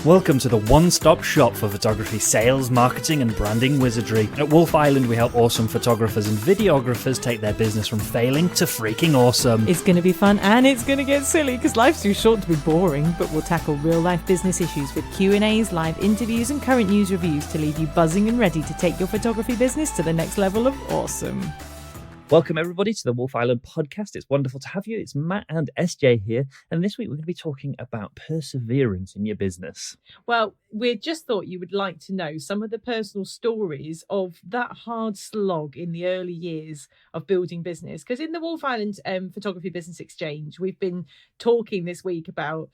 Welcome to the one-stop shop for photography sales, marketing and branding wizardry. At Wolfe-Island, we help awesome photographers and videographers take their business from failing to freaking awesome. It's going to be fun and it's going to get silly because life's too short to be boring, but we'll tackle real-life business issues with Q&As, live interviews and current news reviews to leave you buzzing and ready to take your photography business to the next level of awesome. Welcome everybody to the Wolfe-Island podcast. It's wonderful to have you. It's Matt and SJ here. And this week we're going to be talking about perseverance in your business. Well, we just thought you would like to know some of the personal stories of that hard slog in the early years of building business. Because in the Wolfe-Island Photography Business Exchange, we've been talking this week about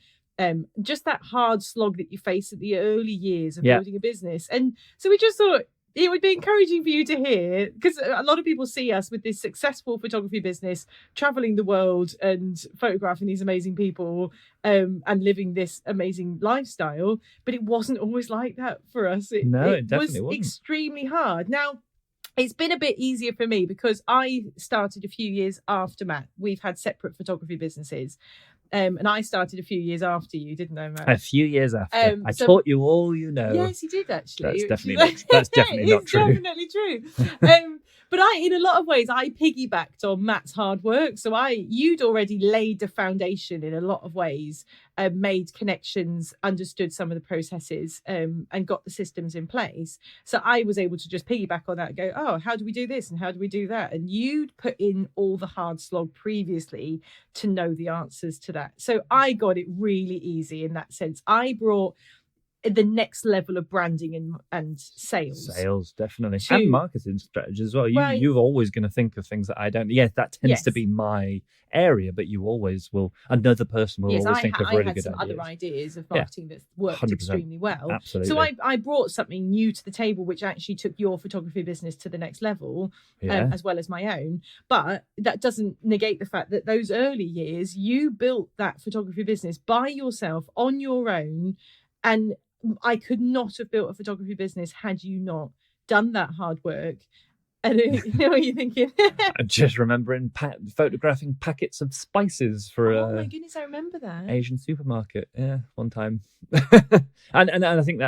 just that hard slog that you face at the early years of building a business. And so we just thought it would be encouraging for you to hear, because a lot of people see us with this successful photography business, traveling the world and photographing these amazing people and living this amazing lifestyle. But it wasn't always like that for us. It definitely wasn't. Extremely hard. Now, it's been a bit easier for me because I started a few years after Matt. We've had separate photography businesses. And I started a few years after you, didn't I, Matt? A few years after. I taught you all you know. Yes, you did, actually. That's definitely not true. Definitely true. But in a lot of ways, I piggybacked on Matt's hard work. So you'd already laid the foundation in a lot of ways, made connections, understood some of the processes, and got the systems in place. So I was able to just piggyback on that and go, oh, how do we do this? And how do we do that? And you'd put in all the hard slog previously to know the answers to that. So I got it really easy in that sense. I brought the next level of branding and sales definitely, and marketing strategy as well. You're always going to think of things that I don't. That tends to be my area, but you always will. Another person will always think of really good ideas. I had some other ideas of marketing that worked 100%. Extremely well. Absolutely. So I brought something new to the table, which actually took your photography business to the next level, as well as my own. But that doesn't negate the fact that those early years, you built that photography business by yourself on your own, and I could not have built a photography business had you not done that hard work. And you know what you're thinking? I'm just remembering photographing packets of spices for my goodness, I remember that Asian supermarket. Yeah, one time. and I think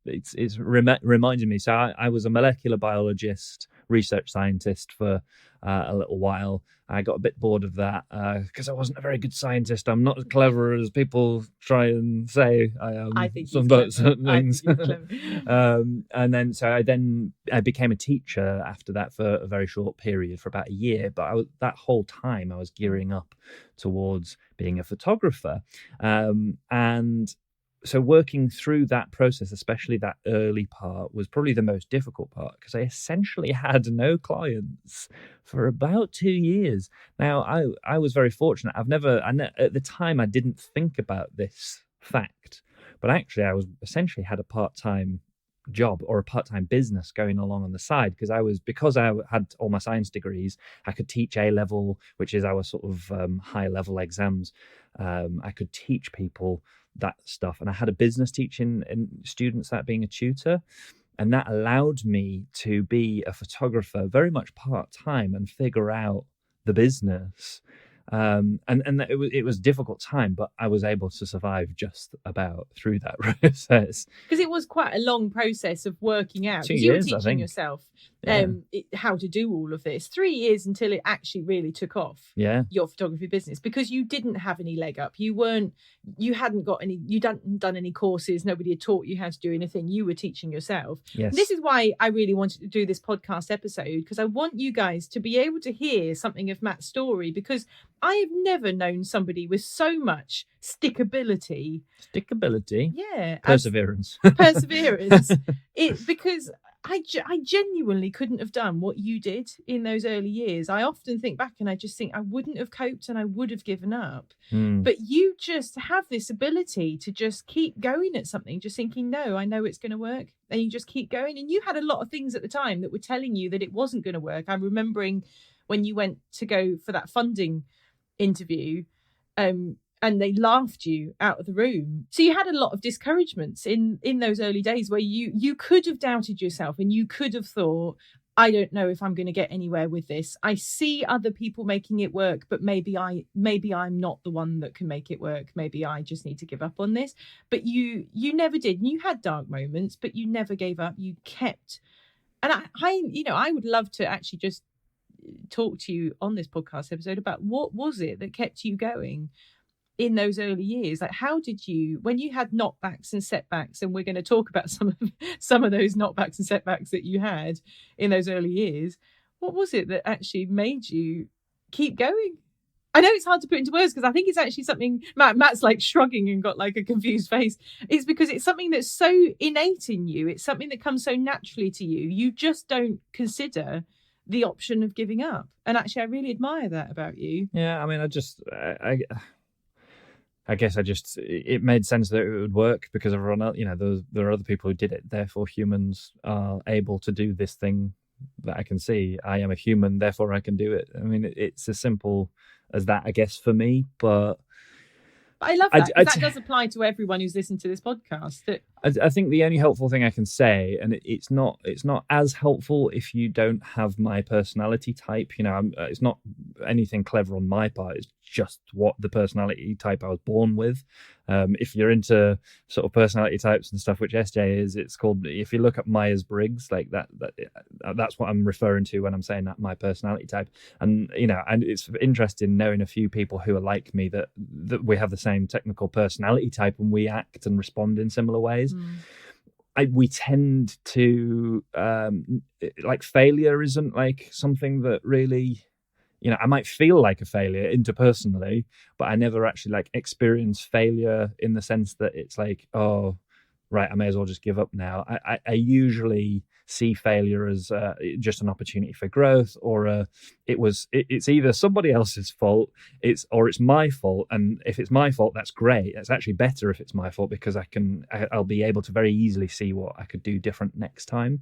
it's reminding me. So I was a molecular biologist, research scientist for a little while. I got a bit bored of that because I wasn't a very good scientist. I'm not as clever as people try and say I am. I think certain things. And then I became a teacher after that for a very short period, for about a year. But that whole time I was gearing up towards being a photographer, and so working through that process, especially that early part, was probably the most difficult part because I essentially had no clients for about 2 years. Now, I was very fortunate. At the time, I didn't think about this fact, but actually I had a part-time job or a part-time business going along on the side because I had all my science degrees. I could teach A-level, which is our sort of high-level exams. I could teach people that stuff, and I had a business teaching and students, that being a tutor, and that allowed me to be a photographer very much part-time and figure out the business. And it was a difficult time, but I was able to survive just about through that process. Because it was quite a long process of working out. 2 years, you were teaching I think. yourself how to do all of this. 3 years until it actually really took off. Yeah. Your photography business, because you didn't have any leg up. You hadn't done any courses. Nobody had taught you how to do anything. You were teaching yourself. Yes. And this is why I really wanted to do this podcast episode, because I want you guys to be able to hear something of Matt's story, because I have never known somebody with so much stickability. Yeah. Perseverance. Because I genuinely couldn't have done what you did in those early years. I often think back and I just think I wouldn't have coped and I would have given up. But you just have this ability to just keep going at something, just thinking, no, I know it's going to work. And you just keep going. And you had a lot of things at the time that were telling you that it wasn't going to work. I'm remembering when you went to go for that funding interview, and they laughed you out of the room. So you had a lot of discouragements in those early days where you could have doubted yourself and you could have thought, I don't know if I'm going to get anywhere with this. I see other people making it work, but maybe I'm not the one that can make it work. Maybe I just need to give up on this. But you never did. And you had dark moments, but you never gave up. You kept. And I would love to actually just talk to you on this podcast episode about what was it that kept you going in those early years. Like, how did you, when you had knockbacks and setbacks, and we're going to talk about some of those knockbacks and setbacks that you had in those early years, what was it that actually made you keep going? I know it's hard to put into words because I think it's actually something Matt's like shrugging and got like a confused face. It's because it's something that's so innate in you. It's something that comes so naturally to you. You just don't consider the option of giving up. And actually, I really admire that about you. Yeah, I mean, I guess it made sense that it would work because everyone else, there are other people who did it. Therefore, humans are able to do this thing that I can see. I am a human, therefore I can do it. I mean, it's as simple as that, I guess, for me. But I love that. That does apply to everyone who's listened to this podcast. I think the only helpful thing I can say, and it's not as helpful if you don't have my personality type. It's not anything clever on my part. It's just what the personality type I was born with. If you're into sort of personality types and stuff, which SJ is, it's called. If you look up Myers-Briggs, like that's what I'm referring to when I'm saying that my personality type. And and it's interesting knowing a few people who are like me that we have the same technical personality type and we act and respond in similar ways. We tend to like failure isn't like something that really, I might feel like a failure interpersonally, but I never actually like experience failure in the sense that it's like, oh, right, I may as well just give up now. I usually see failure as just an opportunity for growth, or it's either somebody else's fault, or it's my fault. And if it's my fault, that's great. It's actually better if it's my fault because I'll be able to very easily see what I could do different next time.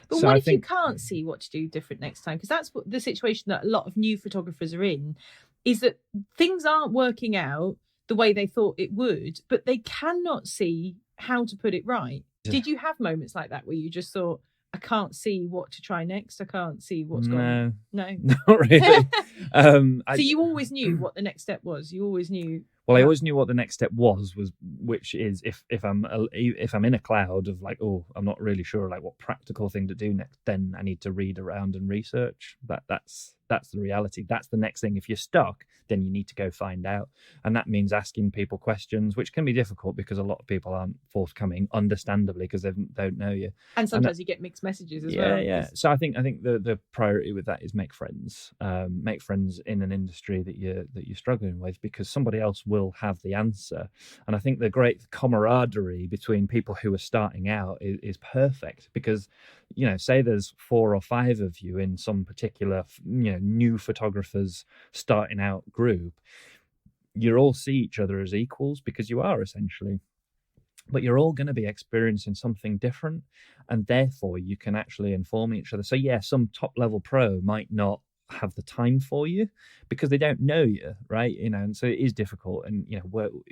But so what if you can't see what to do different next time? Because that's what the situation that a lot of new photographers are in, is that things aren't working out the way they thought it would, but they cannot see how to put it right. Yeah. Did you have moments like that where you just thought, I can't see what to try next. I can't see what's going on. No, not really. So you always knew what the next step was. You always knew. Well, I always knew what the next step was which is if I'm in a cloud of like, oh, I'm not really sure like what practical thing to do next, then I need to read around and research. That's the reality. That's the next thing. If you're stuck, then you need to go find out. And that means asking people questions, which can be difficult because a lot of people aren't forthcoming, understandably, because they don't know you. And sometimes you get mixed messages as well. Yeah. So I think the priority with that is make friends. Make friends in an industry that you're struggling with, because somebody else will have the answer. And I think the great camaraderie between people who are starting out is perfect, because say there's 4 or 5 of you in some particular new photographers starting out group, you all see each other as equals because you are essentially, but you're all going to be experiencing something different, and therefore you can actually inform each other. So yeah, some top level pro might not have the time for you because they don't know you, right? And so it is difficult. And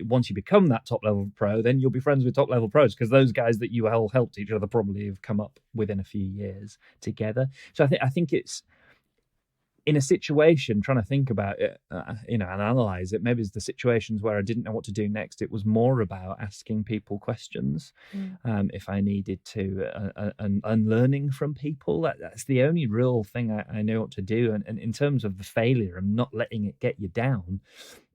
once you become that top level pro, then you'll be friends with top level pros, because those guys that you all helped each other probably have come up within a few years together. So I think it's in a situation, trying to think about it, and analyze it. Maybe it's the situations where I didn't know what to do next. It was more about asking people questions, if I needed to, and learning from people. That's the only real thing I know what to do. And in terms of the failure and not letting it get you down,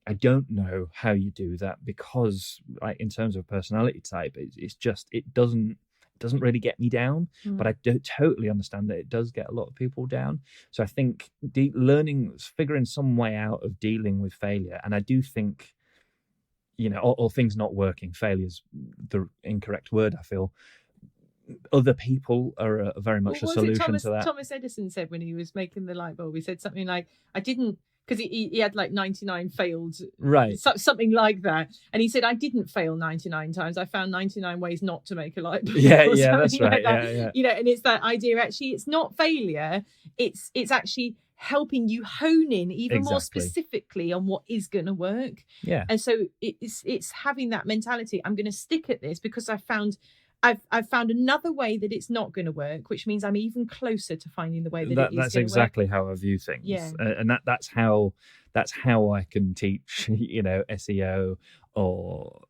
I don't know how you do that, because, like, in terms of personality type, it's just it doesn't really get me down, but I do totally understand that it does get a lot of people down. So I think figuring some way out of dealing with failure, and I do think, or things not working, failure's the incorrect word, I feel. Other people are very much a solution to that. Thomas Edison said when he was making the light bulb, he said something like, I didn't, because he had like 99 failed, right? Something like that. And he said, I didn't fail 99 times. I found 99 ways not to make a light bulb. Yeah, that's right. Like yeah. And it's that idea, actually, it's not failure. It's actually helping you hone in even more specifically on what is going to work. Yeah. And so it's having that mentality. I'm going to stick at this because I found I've found another way that it's not going to work, which means I'm even closer to finding the way that it is That's going to work. exactly how I view things. Yeah. And that's how I can teach, SEO or,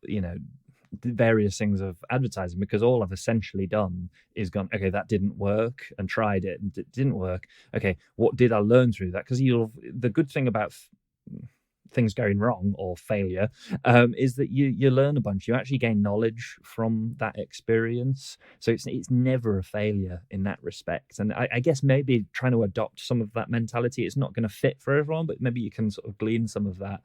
various things of advertising, because all I've essentially done is gone, okay, that didn't work, and tried it and it didn't work. Okay, what did I learn through that? Because the good thing about things going wrong or failure is that you learn a bunch. You actually gain knowledge from that experience, so it's never a failure in that respect. And I guess maybe trying to adopt some of that mentality, it's not going to fit for everyone, but maybe you can sort of glean some of that,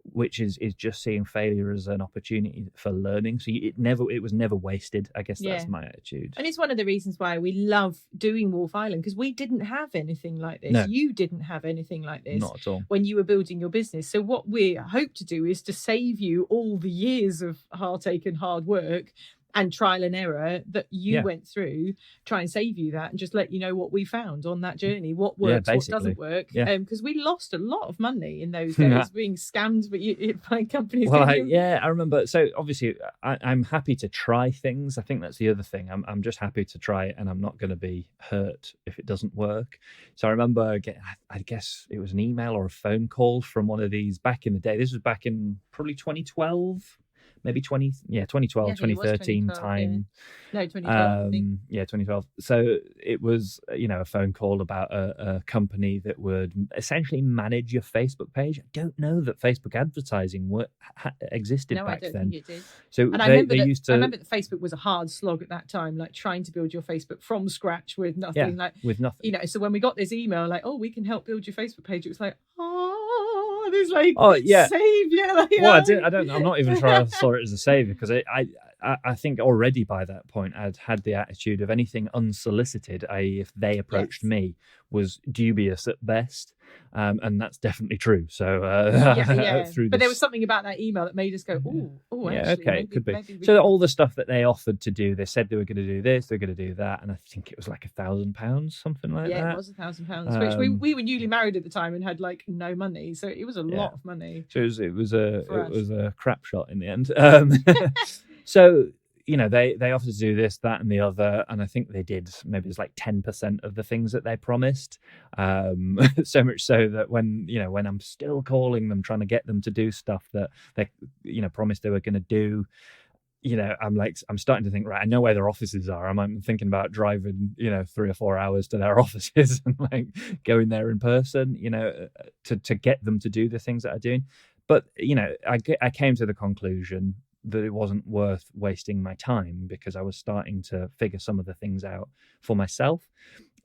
which is just seeing failure as an opportunity for learning. So it was never wasted. I guess that's my attitude. And it's one of the reasons why we love doing Wolfe-Island, because we didn't have anything like this. No. You didn't have anything like this. Not at all. When you were building your business. So what we hope to do is to save you all the years of heartache and hard work and trial and error that you went through, try and save you that, and just let you know what we found on that journey, what works, what doesn't work. Because we lost a lot of money in those days being scammed by companies. Well, I remember. So obviously, I'm happy to try things. I think that's the other thing. I'm just happy to try it, and I'm not going to be hurt if it doesn't work. So I remember I guess it was an email or a phone call from one of these back in the day. This was back in probably 2012. Maybe 2012, 2013 time. Yeah. No, 2012. 2012. So it was, a phone call about a company that would essentially manage your Facebook page. I don't know that Facebook advertising existed back then. I don't think it did. So I remember that Facebook was a hard slog at that time, like trying to build your Facebook from scratch with nothing. With nothing. So when we got this email, like, oh, we can help build your Facebook page, it was like, this savior. I'm not even sure I saw it as a savior, because I think already by that point I'd had the attitude of anything unsolicited, i.e. if they approached me, was dubious at best, and that's definitely true. So but there was something about that email that made us go, it could be. So all the stuff that they offered to do, they said they were going to do this, they're going to do that, and I think it was like £1,000, something like that. Yeah, it was £1,000, which we were newly married at the time and had like no money, so it was a lot of money. So it was a crap shot in the end. So they offered to do this, that, and the other, and I think they did. Maybe it's like 10% of the things that they promised. So much so that when I'm still calling them, trying to get them to do stuff that they promised they were going to do, I'm starting to think, right, I know where their offices are. I'm thinking about driving 3 or 4 hours to their offices and like going there in person, to get them to do the things that I'm doing. But I came to the conclusion that it wasn't worth wasting my time, because I was starting to figure some of the things out for myself.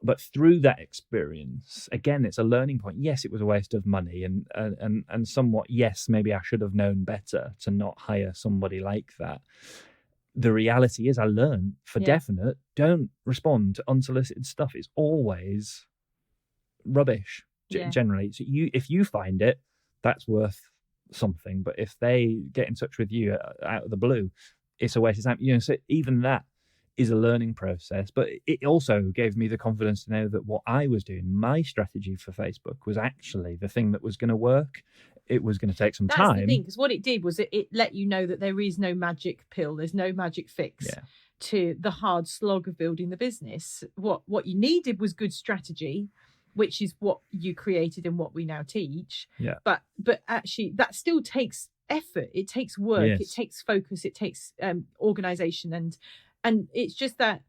But through that experience, again, it's a learning point. Yes, it was a waste of money, and somewhat, yes, maybe I should have known better to not hire somebody like that. The reality is I learned for definite, don't respond to unsolicited stuff. It's always rubbish, generally. So if you find it, that's worth something. But if they get in touch with you out of the blue, it's a waste of time. So even that is a learning process. But it also gave me the confidence to know that what I was doing, my strategy for Facebook, was actually the thing that was going to work. It was going to take some time. That's the thing, because what it did was it let you know that there is no magic pill, there's no magic fix to the hard slog of building the business. What you needed was good strategy, which is what you created and what we now teach. Yeah. But actually, that still takes effort. It takes work. It takes focus. It takes organization, and it's just that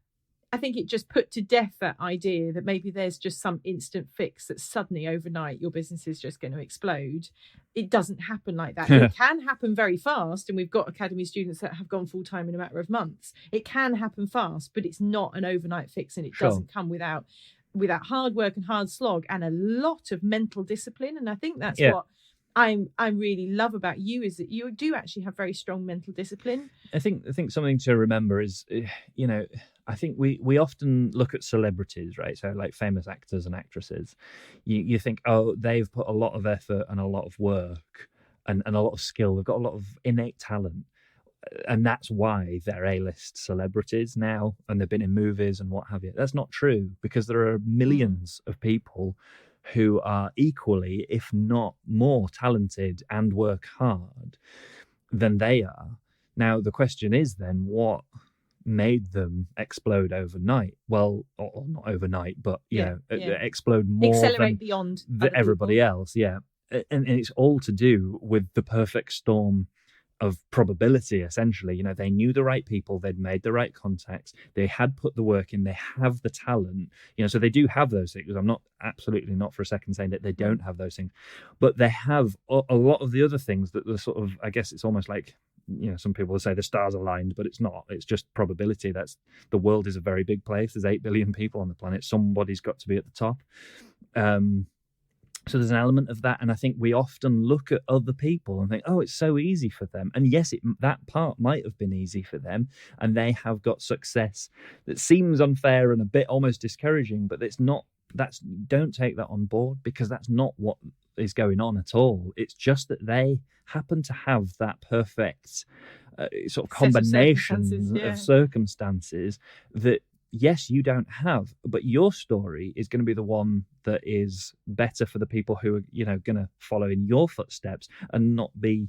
I think it just put to death that idea that maybe there's just some instant fix that suddenly overnight your business is just going to explode. It doesn't happen like that. It can happen very fast, and we've got academy students that have gone full time in a matter of months. It can happen fast, but it's not an overnight fix, and it doesn't come without hard work and hard slog and a lot of mental discipline. And I think that's what I really love about you, is that you do actually have very strong mental discipline. I think something to remember is, I think we often look at celebrities, right? So like famous actors and actresses, you think, oh, they've put a lot of effort and a lot of work and a lot of skill. They've got a lot of innate talent. And that's why they're A-list celebrities now, and they've been in movies and what have you. That's not true, because there are millions of people who are equally, if not more talented and work hard than they are. Now, the question is then, what made them explode overnight. Well, or not overnight, but explode more accelerate than beyond other everybody people. else. Yeah, and it's all to do with the perfect storm of probability. Essentially, they knew the right people, they'd made the right contacts, they had put the work in, they have the talent. So they do have those things. I'm not absolutely not for a second saying that they don't have those things, but they have a lot of the other things that the sort of, I guess it's almost like, some people will say the stars aligned, but it's not. It's just probability. That's the world is a very big place. There's 8 billion people on the planet. Somebody's got to be at the top. So there's an element of that, and I think we often look at other people and think, "Oh, it's so easy for them." And yes, that part might have been easy for them, and they have got success that seems unfair and a bit almost discouraging. But it's not. Don't take that on board, because that's not what is going on at all. It's just that they happen to have that perfect sort of combination of circumstances that, yes, you don't have, but your story is going to be the one that is better for the people who are, going to follow in your footsteps, and not be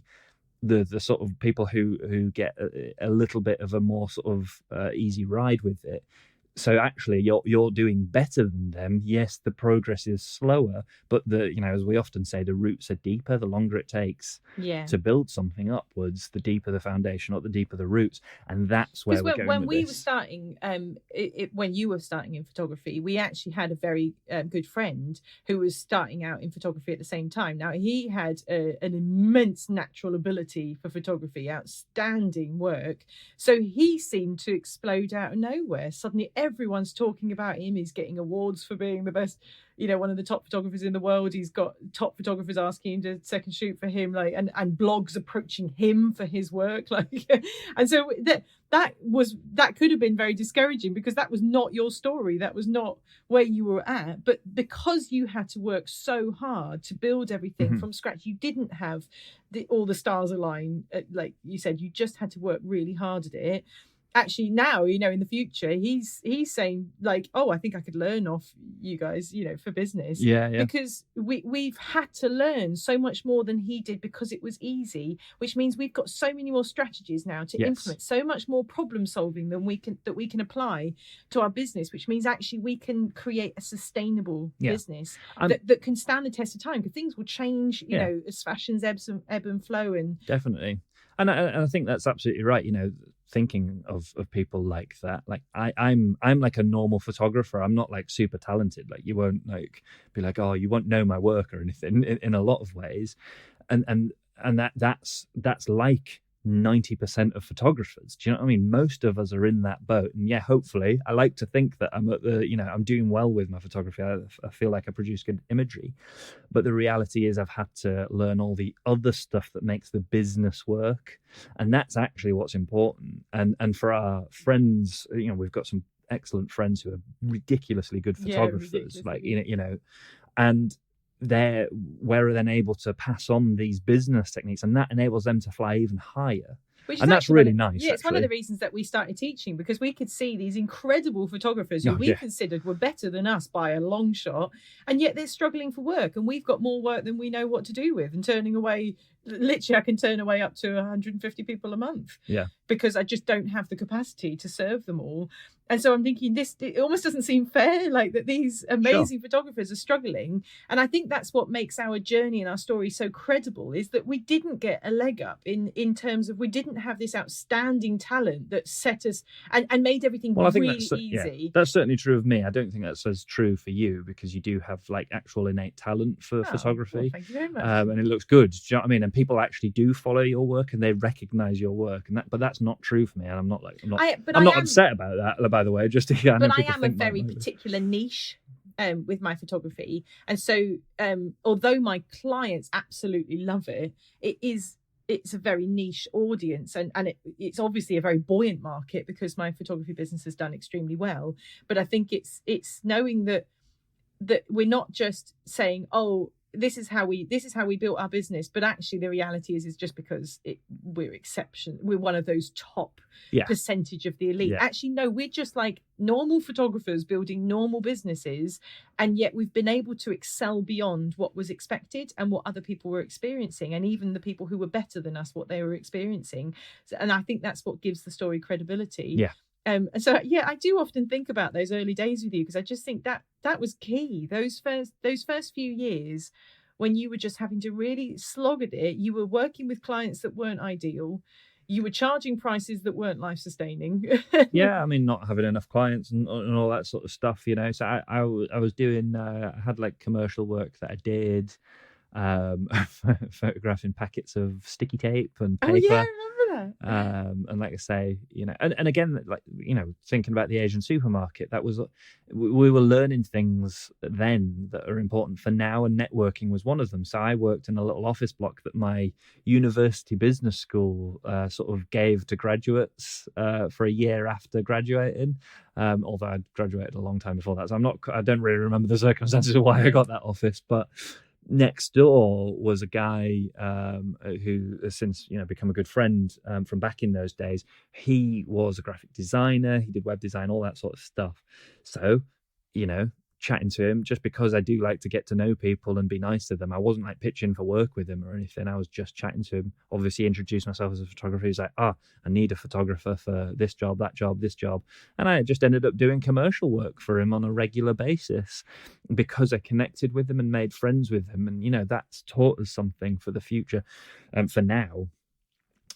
the sort of people who get a little bit of a more sort of easy ride with it. So actually, you're doing better than them. Yes, the progress is slower, but as we often say, the roots are deeper. The longer it takes to build something upwards, the deeper the foundation or the deeper the roots, and that's where we're going. When we were starting, when you were starting in photography, we actually had a very good friend who was starting out in photography at the same time. Now, he had an immense natural ability for photography, outstanding work. So he seemed to explode out of nowhere. Suddenly, everyone's talking about him. He's getting awards for being the best, one of the top photographers in the world. He's got top photographers asking him to second shoot for him, and blogs approaching him for his work, and so that could have been very discouraging, because that was not your story. That was not where you were at. But because you had to work so hard to build everything from scratch, you didn't have all the stars align. Like you said, you just had to work really hard at it. Actually, now, in the future, he's saying, like, oh, I think I could learn off you guys, for business. Yeah. Because we've had to learn so much more than he did, because it was easy, which means we've got so many more strategies now to implement, so much more problem solving than we can apply to our business, which means actually we can create a sustainable business that can stand the test of time, because things will change, as fashions ebb and flow. And definitely. And I think that's absolutely right. Thinking of people like that, like I'm like a normal photographer. I'm not like super talented. Like, you won't like be like, oh, you won't know my work or anything in a lot of ways. And that's like 90% of photographers. Do you know what I mean? Most of us are in that boat. And hopefully, I like to think that I'm at the, I'm doing well with my photography. I feel like I produce good imagery. But the reality is, I've had to learn all the other stuff that makes the business work. And that's actually what's important. And for our friends, we've got some excellent friends who are ridiculously good photographers, and we're then able to pass on these business techniques, and that enables them to fly even higher. And that's really nice. Yeah, it's one of the reasons that we started teaching, because we could see these incredible photographers who we considered were better than us by a long shot, and yet they're struggling for work, and we've got more work than we know what to do with, and turning away. Literally, I can turn away up to 150 people a month. Yeah. Because I just don't have the capacity to serve them all. And so I'm thinking, it almost doesn't seem fair, like that these amazing photographers are struggling. And I think that's what makes our journey and our story so credible, is that we didn't get a leg up in terms of, we didn't have this outstanding talent that set us and made everything really easy. Yeah, that's certainly true of me. I don't think that's as true for you, because you do have like actual innate talent for photography. Well, thank you very much. And it looks good. Do you know what I mean? And people actually do follow your work and they recognize your work, but that's not true for me. And I'm not upset about that, by the way. Just to but I am a very particular niche with my photography, and so although my clients absolutely love it, it's a very niche audience, and it's obviously a very buoyant market, because my photography business has done extremely well. But I think it's knowing that we're not just saying, oh, this is how we built our business, but actually the reality is just because we're one of those top percentage of the elite. Actually, no, we're just like normal photographers building normal businesses, and yet we've been able to excel beyond what was expected and what other people were experiencing, and even the people who were better than us, what they were experiencing. And I think that's what gives the story credibility. And so yeah, I do often think about those early days with you, because I just think that was key. Those first few years when you were just having to really slog at it, you were working with clients that weren't ideal, you were charging prices that weren't life sustaining. Yeah, I mean, not having enough clients and all that sort of stuff, So I was doing, I had like commercial work that I did, um, photographing packets of sticky tape and Oh yeah, paper. I remember that. And like I say, and again, like, thinking about the Asian supermarket, that was, we were learning things then that are important for now, and networking was one of them. So I worked in a little office block that my university business school sort of gave to graduates for a year after graduating. Although I'd graduated a long time before that, so I don't really remember the circumstances of why I got that office, but next door was a guy who has since become a good friend from back in those days. He was a graphic designer, he did web design, all that sort of stuff. So chatting to him, just because I do like to get to know people and be nice to them, I wasn't like pitching for work with him or anything. I was just chatting to him, obviously introduced myself as a photographer. He's like, I need a photographer for this job, that job, this job. And I just ended up doing commercial work for him on a regular basis because I connected with him and made friends with him. And that's taught us something for the future and for now.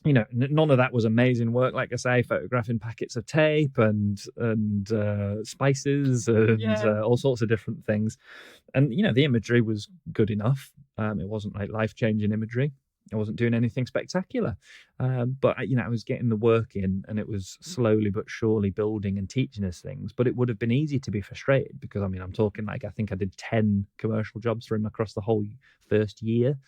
None of that was amazing work, like I say, photographing packets of tape and spices and all sorts of different things. And the imagery was good enough. It wasn't like life-changing imagery. I wasn't doing anything spectacular, but I was getting the work in, and it was slowly but surely building and teaching us things. But it would have been easy to be frustrated because I'm talking like, I think I did 10 commercial jobs for him across the whole first year.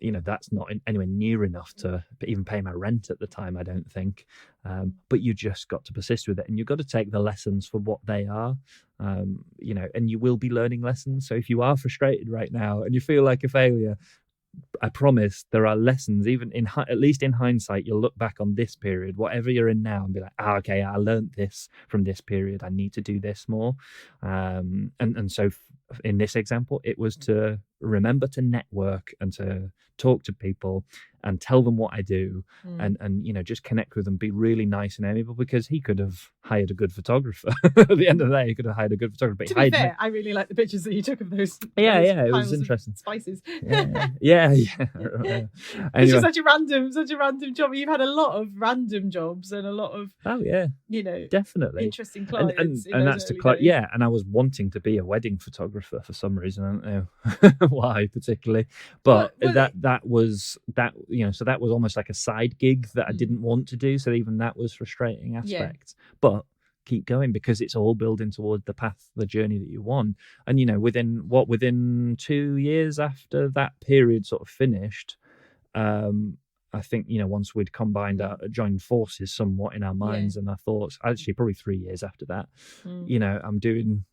That's not anywhere near enough to even pay my rent at the time, I don't think. But you just got to persist with it, and you've got to take the lessons for what they are, and you will be learning lessons. So if you are frustrated right now and you feel like a failure, I promise there are lessons, even at least in hindsight. You'll look back on this period, whatever you're in now, and be like, okay, I learned this from this period. I need to do this more. And so in this example, it was to remember to network and to talk to people and tell them what I do, and just connect with them, be really nice and amiable, because he could have hired a good photographer. At the end of the day, he could have hired a good photographer. But to be fair, I really like the pictures that you took of those. Yeah, it was interesting. Spices. Yeah. Anyway. It's just such a random job. You've had a lot of random jobs and a lot of definitely interesting clients. And that's and I was wanting to be a wedding photographer for some reason. I don't know why particularly, but that was so that was almost like a side gig that I didn't want to do. So even that was frustrating aspect, but keep going, because it's all building toward the journey that you want. And within 2 years after that period sort of finished, I think once we'd joined forces somewhat in our minds and our thoughts, actually probably 3 years after that, I'm doing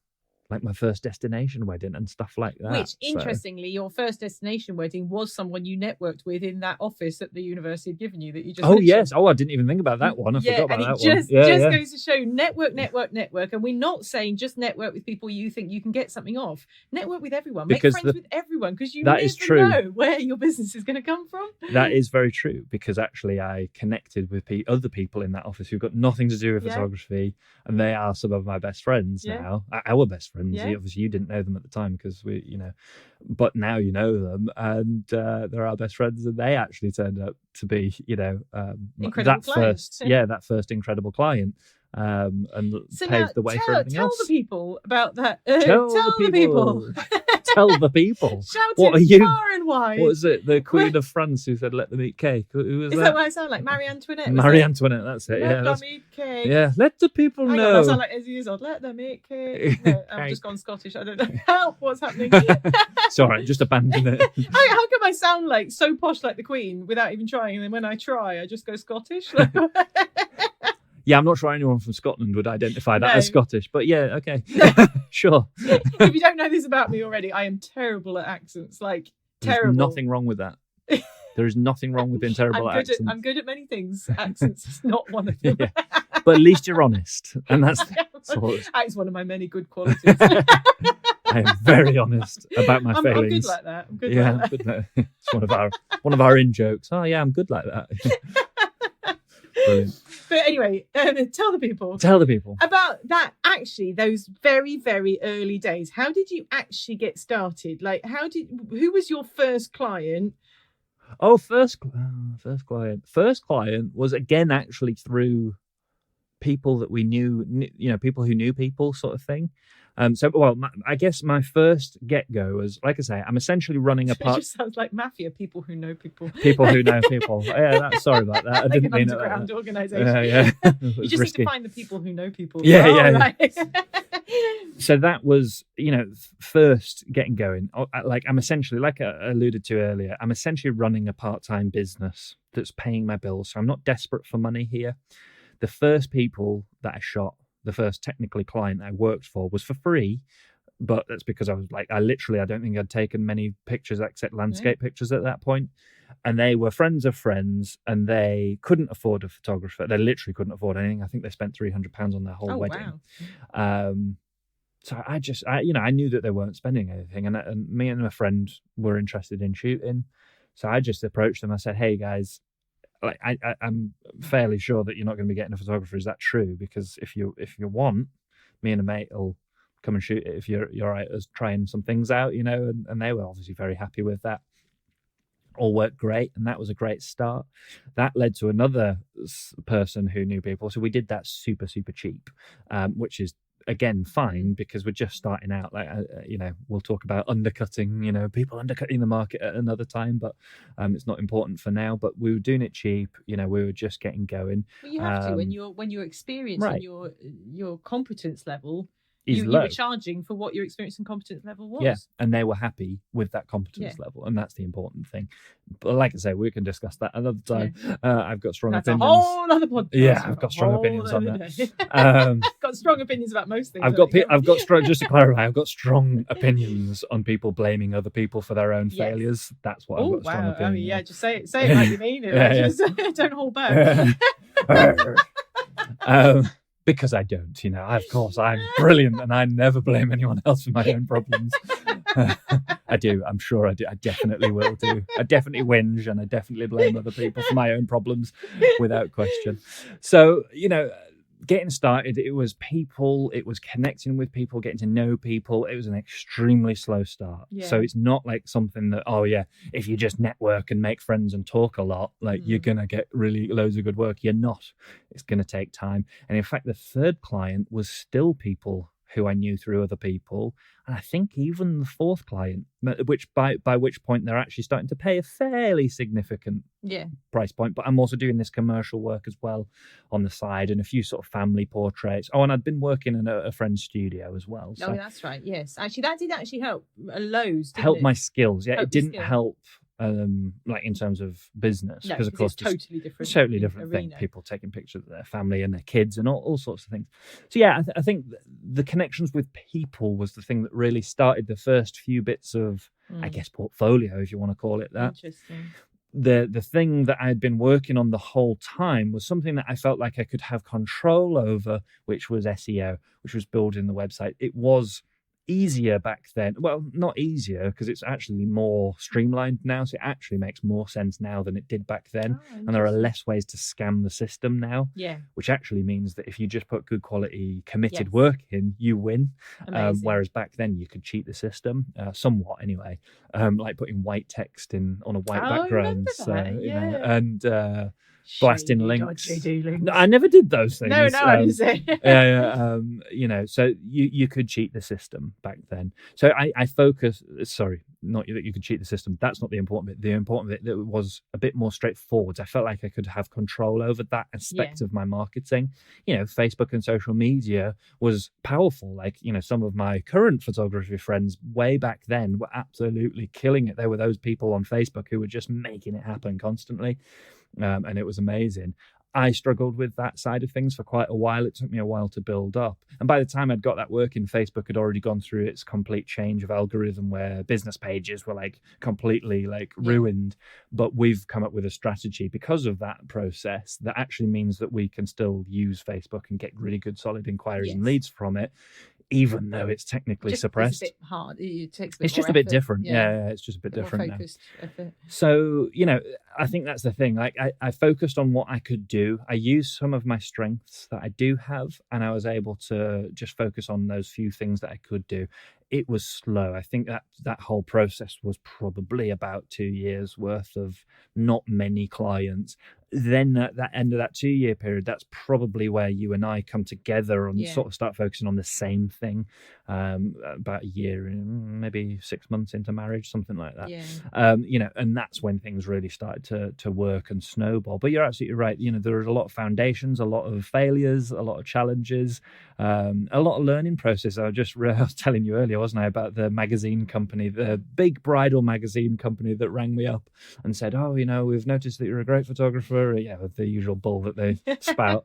like my first destination wedding and stuff like that. Which, interestingly, your first destination wedding was someone you networked with in that office that the university had given you that you just mentioned. Yes. I didn't even think about that one. I forgot about that one. Just goes to show network. And we're not saying just network with people you think you can get something off. Network with everyone. Make friends with everyone, because you never know where your business is going to come from. That is very true, because actually I connected with other people in that office who've got nothing to do with photography, and they are some of my best friends now. Our best friends. Obviously you didn't know them at the time because but now you know them, and they're our best friends, and they actually turned out to be that first incredible client, and so paved the way for everything else. Tell the people about that. Tell the people. Tell the people. Shouting far and wide. What was it? The Queen of France who said, "Let them eat cake." Who was that? Is that what I sound like? Marie Antoinette. Marie Antoinette. That's it. Let them eat cake. Yeah. Let the people know. I sound like as years old. Let them eat cake. No, I've just gone Scottish. I don't know. Help! What's happening? It's all right. Just abandon it. How come I sound like so posh like the Queen without even trying? And then when I try, I just go Scottish. Yeah, I'm not sure anyone from Scotland would identify that as Scottish, but yeah, okay. Sure. If you don't know this about me already, I am terrible at accents, like terrible. There's nothing wrong with that. There is nothing wrong with being terrible at accents. I'm good at many things. Accents is not one of them. But at least you're honest, and that's it's one of my many good qualities. I am very honest about my failings. I'm good like that. I'm good like that. It's one of our in jokes. Oh yeah, I'm good like that. Brilliant. But anyway, tell the people about that. Actually, those very, very early days. How did you actually get started? Like, who was your first client? Oh, first client. First client was again actually through people that we knew, people who knew people, sort of thing. I guess my first get-go was, like I say, I'm essentially running a It just sounds like mafia. People who know people. People who know people. Yeah, sorry about that. I like didn't an mean underground it. organisation. Yeah. You just need to find the people who know people. Yeah. Right. So that was, first getting going. Like I'm essentially, like I alluded to earlier, I'm essentially running a part-time business that's paying my bills. So I'm not desperate for money here. The first people that I shot, the first technically client I worked for, was for free, but that's because I was like, I don't think I'd taken many pictures except landscape pictures at that point. And they were friends of friends, and they couldn't afford a photographer. They literally couldn't afford anything. I think they spent £300 on their whole wedding. Wow. So I knew that they weren't spending anything, and me and a friend were interested in shooting. So I just approached them. I said, hey guys, like I'm fairly sure that you're not going to be getting a photographer. Is that true? Because if you want, me and a mate will come and shoot it if you're all right us trying some things out, and they were obviously very happy with that. All worked great, and that was a great start. That led to another person who knew people, so we did that super, super cheap, which is again fine because we're just starting out. Like we'll talk about undercutting, people undercutting the market at another time, but it's not important for now. But we were doing it cheap. We were just getting going. Well, you have to when you're experienced and your competence level. You were charging for what your experience and competence level was. Yeah, and they were happy with that competence level, and that's the important thing. But like I say, we can discuss that another time. Yeah. I've got strong opinions. That's a whole other podcast. Yeah, I've got strong opinions on that. Got strong opinions about most things. I've got strong. Just to clarify, I've got strong opinions on people blaming other people for their own failures. That's what I've got strong opinions. I mean, yeah, just say it like you mean it. Just don't hold back. Because I don't, of course, I'm brilliant and I never blame anyone else for my own problems. I do, I'm sure I do. I definitely will do. I definitely whinge and I definitely blame other people for my own problems without question. So, getting started, it was people, it was connecting with people, getting to know people. It was an extremely slow start. Yeah. So it's not like something that, if you just network and make friends and talk a lot, like you're going to get really loads of good work. You're not. It's going to take time. And in fact, the third client was still people who I knew through other people. And I think even the fourth client, which by which point they're actually starting to pay a fairly significant price point. But I'm also doing this commercial work as well on the side and a few sort of family portraits. Oh, and I'd been working in a friend's studio as well. So. Oh, that's right. Yes. Actually, that did actually help loads. Help my skills. Yeah, it didn't help. Like in terms of business, because of course it's totally different thing. People taking pictures of their family and their kids and all sorts of things. So yeah, I think the connections with people was the thing that really started the first few bits of, I guess, portfolio, if you want to call it that. Interesting. The thing that I had been working on the whole time was something that I felt like I could have control over, which was SEO, which was building the website. It was easier back then. Well, not easier because it's actually more streamlined now, so it actually makes more sense now than it did back then. And there are less ways to scam the system now, which actually means that if you just put good quality committed work in, you win. Whereas back then you could cheat the system somewhat anyway, like putting white text in on a white background, and blasting links. No, I never did those things. No, I didn't say. So you could cheat the system back then. So I focus. Sorry, not that you could cheat the system. That's not the important bit. The important bit that was a bit more straightforward. I felt like I could have control over that aspect of my marketing. Facebook and social media was powerful. Like some of my current photography friends way back then were absolutely killing it. There were those people on Facebook who were just making it happen constantly. And it was amazing. I struggled with that side of things for quite a while. It took me a while to build up. And by the time I'd got that working, Facebook had already gone through its complete change of algorithm where business pages were like completely ruined. But we've come up with a strategy because of that process that actually means that we can still use Facebook and get really good solid inquiries and leads from it, even though it's technically suppressed. It's a bit hard. It takes a bit it's just a bit different. Yeah, it's just a bit different more focused now. So, I think that's the thing. Like I focused on what I could do. I used some of my strengths that I do have, and I was able to just focus on those few things that I could do. It was slow. I think that whole process was probably about 2 years worth of not many clients. Then at that end of that 2 year period, that's probably where you and I come together and sort of start focusing on the same thing. About a year, maybe 6 months into marriage, something like that. And that's when things really started to work and snowball. But you're absolutely right. There was a lot of foundations, a lot of failures, a lot of challenges, a lot of learning process. I was telling you earlier, wasn't I, about the magazine company, the big bridal magazine company that rang me up and said, "Oh, we've noticed that you're a great photographer." With the usual bull that they spout.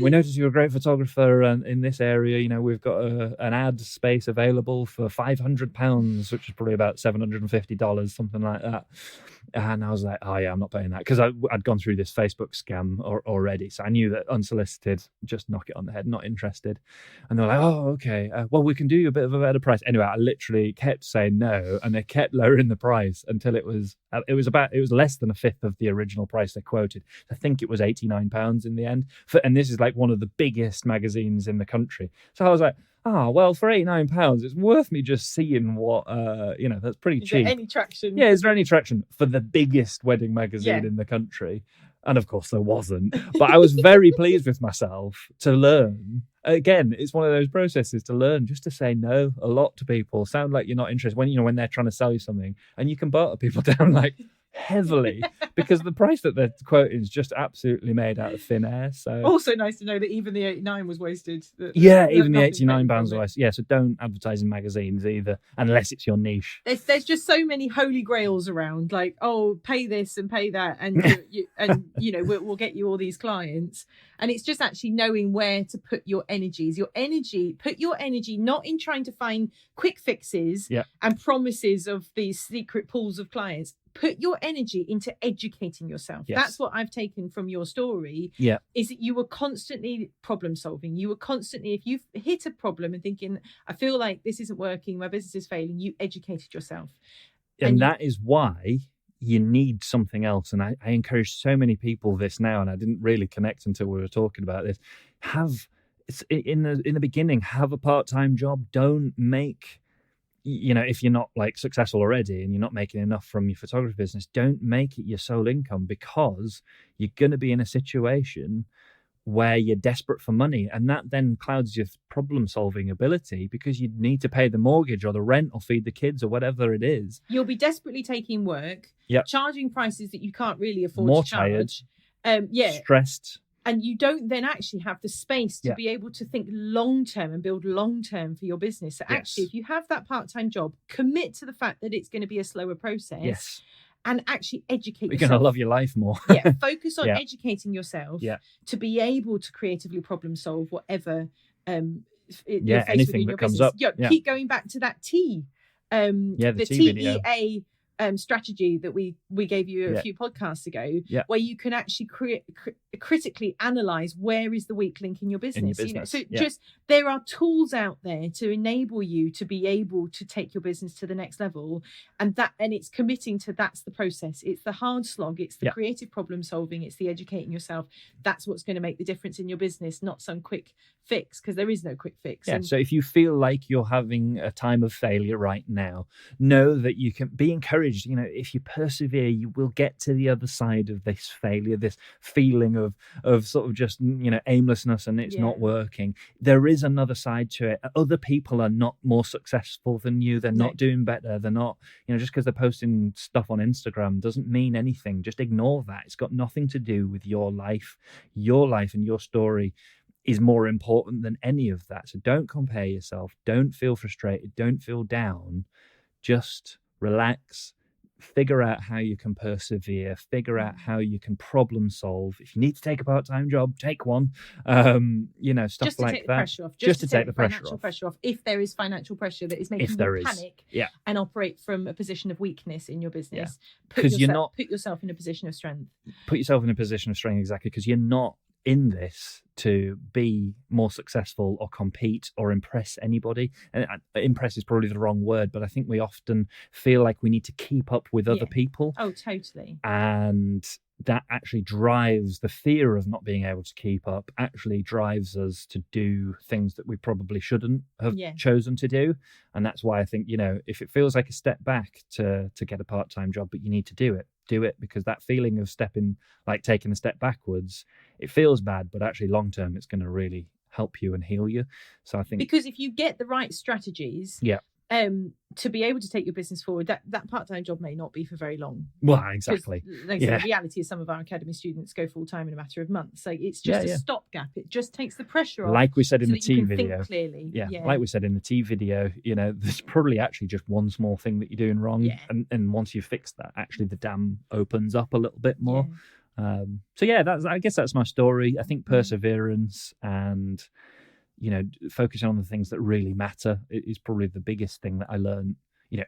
We noticed you're a great photographer, and in this area, we've got an ad space available for £500, which is probably about $750, something like that. And I was like, "Oh yeah, I'm not paying that," because I'd gone through this Facebook scam already, so I knew that unsolicited, just knock it on the head, not interested. And they're like, "Oh, okay, well, we can do you a bit of a better price." Anyway, I literally kept saying no, and they kept lowering the price until it was less than a fifth of the original price they quoted. I think it was £89 in the end. And this is like one of the biggest magazines in the country. So I was like, well, for £89, it's worth me just seeing what, that's pretty cheap. Is there any traction? Yeah, is there any traction for the biggest wedding magazine in the country? And of course there wasn't. But I was very pleased with myself to learn. Again, it's one of those processes to learn just to say no a lot to people. Sound like you're not interested when they're trying to sell you something, and you can barter people down like heavily because the price that they're quoting is just absolutely made out of thin air. So also nice to know that even the 89 was wasted. Even the £89 was wasted. Yeah, so don't advertise in magazines either, unless it's your niche. There's just so many holy grails around, like, oh, pay this and pay that, and we'll get you all these clients. And it's just actually knowing where to put your energies. Put your energy not in trying to find quick fixes and promises of these secret pools of clients. Put your energy into educating yourself. Yes. That's what I've taken from your story. Yeah. Is that you were constantly problem solving. You were constantly, if you've hit a problem and thinking, I feel like this isn't working, my business is failing, you educated yourself. And that is why you need something else. And I encourage so many people this now, and I didn't really connect until we were talking about this. In the beginning, have a part-time job. Don't make, if you're not like successful already and you're not making enough from your photography business, don't make it your sole income, because you're going to be in a situation where you're desperate for money, and that then clouds your problem-solving ability, because you need to pay the mortgage or the rent or feed the kids or whatever it is. You'll be desperately taking work, charging prices that you can't really afford more to charge. Tired, stressed. And you don't then actually have the space to be able to think long-term and build long-term for your business. So actually, if you have that part-time job, commit to the fact that it's going to be a slower process. Yes. And actually educate yourself. You're going to love your life more. Focus on educating yourself to be able to creatively problem solve whatever you're faced anything with in that comes business. up. Keep going back to that T. The TEA strategy that we gave you a few podcasts ago, where you can actually critically analyze where is the weak link in your business. Just there are tools out there to enable you to be able to take your business to the next level, and it's committing to that's the process. It's the hard slog, it's the creative problem solving, it's the educating yourself. That's what's going to make the difference in your business, not some quick fix, because there is no quick fix. So if you feel like you're having a time of failure right now, know that you can be encouraged. If you persevere, you will get to the other side of this failure, this feeling of sort of just aimlessness and it's not working. There is another side to it. Other people are not more successful than you. They're not doing better. They're not, just because they're posting stuff on Instagram doesn't mean anything. Just ignore that. It's got nothing to do with your life. Your life and your story is more important than any of that. So don't compare yourself. Don't feel frustrated. Don't feel down. Just relax. Figure out how you can persevere, figure out how you can problem solve. If you need to take a part-time job, take one. Stuff just to like take that. The pressure off. Just to take the pressure off. If there is financial pressure that is making you panic and operate from a position of weakness in your business, put yourself in a position of strength. Put yourself in a position of strength, exactly, because you're not in this to be more successful or compete or impress anybody. And impress is probably the wrong word, but I think we often feel like we need to keep up with other people. Oh, totally. And that actually drives the fear of not being able to keep up, actually drives us to do things that we probably shouldn't have chosen to do. And that's why I think, if it feels like a step back to get a part-time job, but you need to do it, because that feeling of taking a step backwards, it feels bad, but actually long term it's going to really help you and heal you. So I think, because if you get the right strategies, to be able to take your business forward, that part-time job may not be for very long. Well, exactly. The reality is some of our academy students go full-time in a matter of months. So it's just a stopgap. It just takes the pressure off. Like we said in the T video. Think clearly. Like we said in the T video, there's probably actually just one small thing that you're doing wrong. Yeah. And once you fix that, actually the dam opens up a little bit more. Yeah. I guess that's my story. I think perseverance and focusing on the things that really matter is probably the biggest thing that I learned,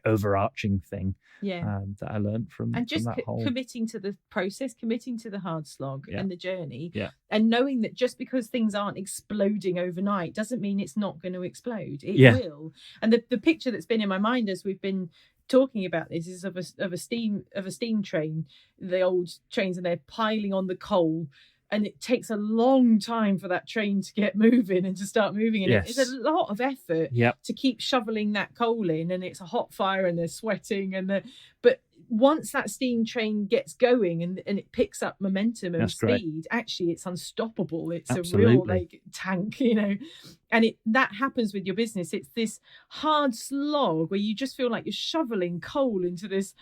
overarching thing that I learned from that whole... committing to the process, committing to the hard slog and the journey, and knowing that just because things aren't exploding overnight doesn't mean it's not going to explode. It will. And the picture that's been in my mind as we've been talking about this is of a steam train, the old trains, and they're piling on the coal. And it takes a long time for that train to get moving and to start moving. And it's a lot of effort to keep shoveling that coal in. And it's a hot fire and they're sweating. But once that steam train gets going and it picks up momentum and speed, actually it's unstoppable. It's Absolutely. A real tank, And that happens with your business. It's this hard slog where you just feel like you're shoveling coal into this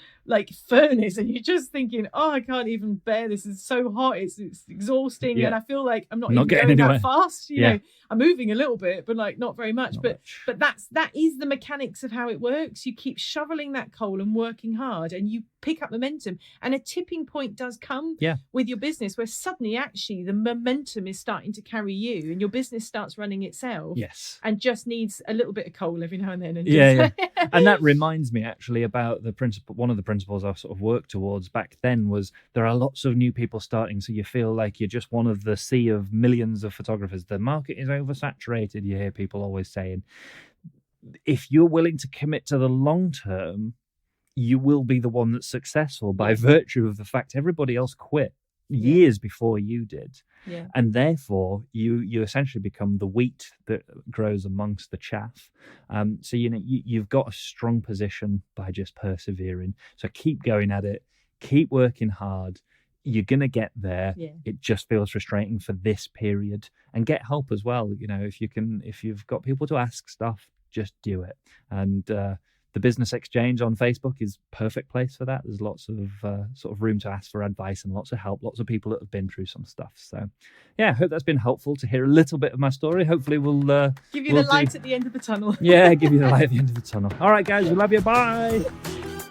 furnace, and you're just thinking, oh, I can't even bear this. It's so hot. It's exhausting, and I feel like I'm not even going that fast. You know, I'm moving a little bit, but not very much. But that is the mechanics of how it works. You keep shoveling that coal and working hard, and you pick up momentum. And a tipping point does come with your business where suddenly actually the momentum is starting to carry you, and your business starts running itself. Yes. And just needs a little bit of coal every now and then. And that reminds me actually about the principle. One of the principles I sort of worked towards back then was there are lots of new people starting, so you feel like you're just one of the sea of millions of photographers. The market is oversaturated, you hear people always saying. If you're willing to commit to the long term, you will be the one that's successful by virtue of the fact everybody else quit years before you did. And therefore you essentially become the wheat that grows amongst the chaff. So you've got a strong position by just persevering. So keep going at it, keep working hard. You're gonna get there. It just feels frustrating for this period, and get help as well. If you've got people to ask stuff, just do it. And the Business Exchange on Facebook is a perfect place for that. There's lots of sort of room to ask for advice and lots of help, lots of people that have been through some stuff. So, I hope that's been helpful to hear a little bit of my story. Hopefully we'll... give you the light at the end of the tunnel. Give you the light at the end of the tunnel. All right, guys, we love you. Bye.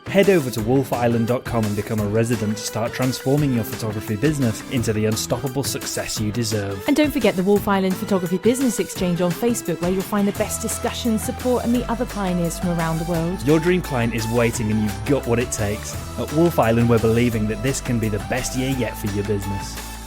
Head over to wolfeisland.com and become a resident to start transforming your photography business into the unstoppable success you deserve. And don't forget the Wolfe-Island Photography Business Exchange on Facebook, where you'll find the best discussions, support and meet other pioneers from around the world. Your dream client is waiting and you've got what it takes. At Wolfe-Island, we're believing that this can be the best year yet for your business.